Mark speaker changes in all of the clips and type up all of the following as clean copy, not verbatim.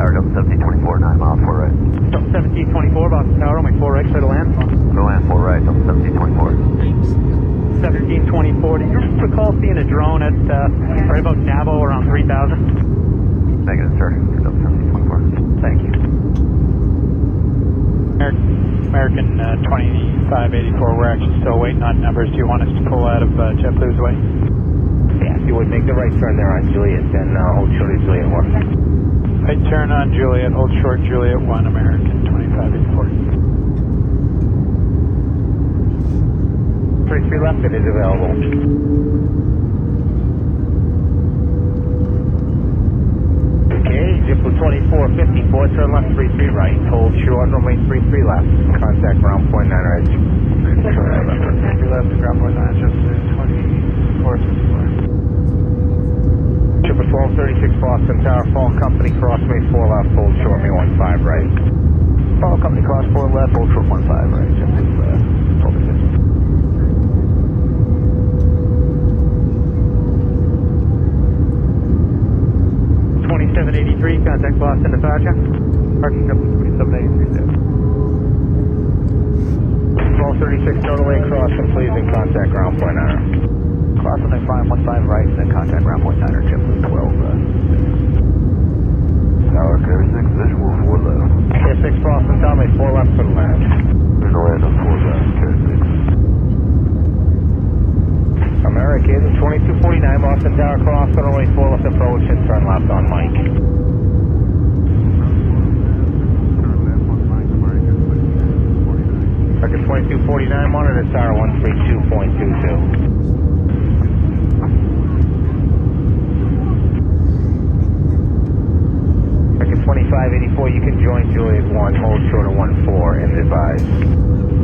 Speaker 1: Tower, Delta 1724, 9 miles, 4 right.
Speaker 2: Delta 1724, Boston Tower, only 4 right, clear to land.
Speaker 1: Clear to land, 4 right, Delta 1724.
Speaker 2: 1724, do you recall seeing a drone at right about Navo around 3000?
Speaker 1: Negative, sir, Delta 1724.
Speaker 2: Thank you.
Speaker 3: American 2584, we're actually still waiting on numbers. Do you want us to pull out of JetBlue's way?
Speaker 4: Yeah, if you would make the right turn there on Juliet, then hold short of Juliet 1.
Speaker 3: Right turn on Juliet, hold short Juliet 1, American 2584.
Speaker 4: 33 left, it is available. Okay, JetBlue 2454, turn left 33 right, hold short, runway 33 left, contact ground point 9 right.
Speaker 3: 33 left, ground point 9, just 2454.
Speaker 4: Triple 1236 Boston Tower, Fall Company, cross me 4 left, hold short me 15 right.
Speaker 1: Fall Company, cross 4 left, hold short 15 right, JetBlue 1236.
Speaker 2: 2783, contact Boston departure. Parking up 2783.
Speaker 4: 1236 total crossing, please, and contact ground point 9.
Speaker 1: Cross on 515 right, then contact ground point 9 JetBlue 12. Tower, carry 6, visual 4 left.
Speaker 4: Carry 6 Boston Tower, 4 left for the land.
Speaker 1: Clear to land on 4 left, carry 6.
Speaker 4: American 2249 Boston Tower, cross on runway 4 left approach and turn left on Mike. American 2249, monitor tower 132.22. American 2584, you can join Juliet 1, hold short of 14 and advise.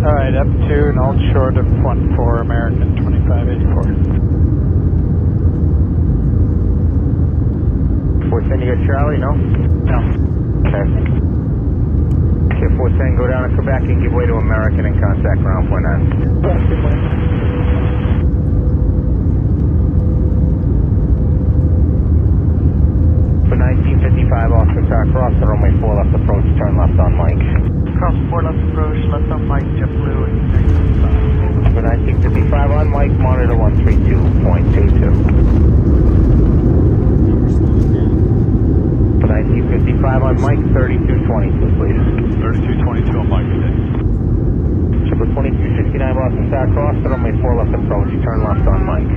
Speaker 3: Alright, up to and hold short of 14, American 2584.
Speaker 4: 410, you got Charlie, no?
Speaker 3: No.
Speaker 4: Okay. Okay, 410, go down and come back and give way to American and contact ground point 9. For 1955, Austin Tower, cross the runway 4 left approach, turn left on Mike.
Speaker 2: Cross 4 left approach, left on Mike, JetBlue, and
Speaker 4: For 1955 on Mike, monitor 132.22. For 1955 on Mike, 3222, please.
Speaker 3: 3222 on Mike today.
Speaker 4: Triple 2269 Boston Tower, cross the runway 4 left approach, turn left on Mike.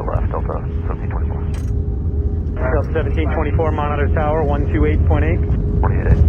Speaker 1: Left, Delta 1724.
Speaker 2: Delta 1724, monitor tower 128.8.
Speaker 1: 28.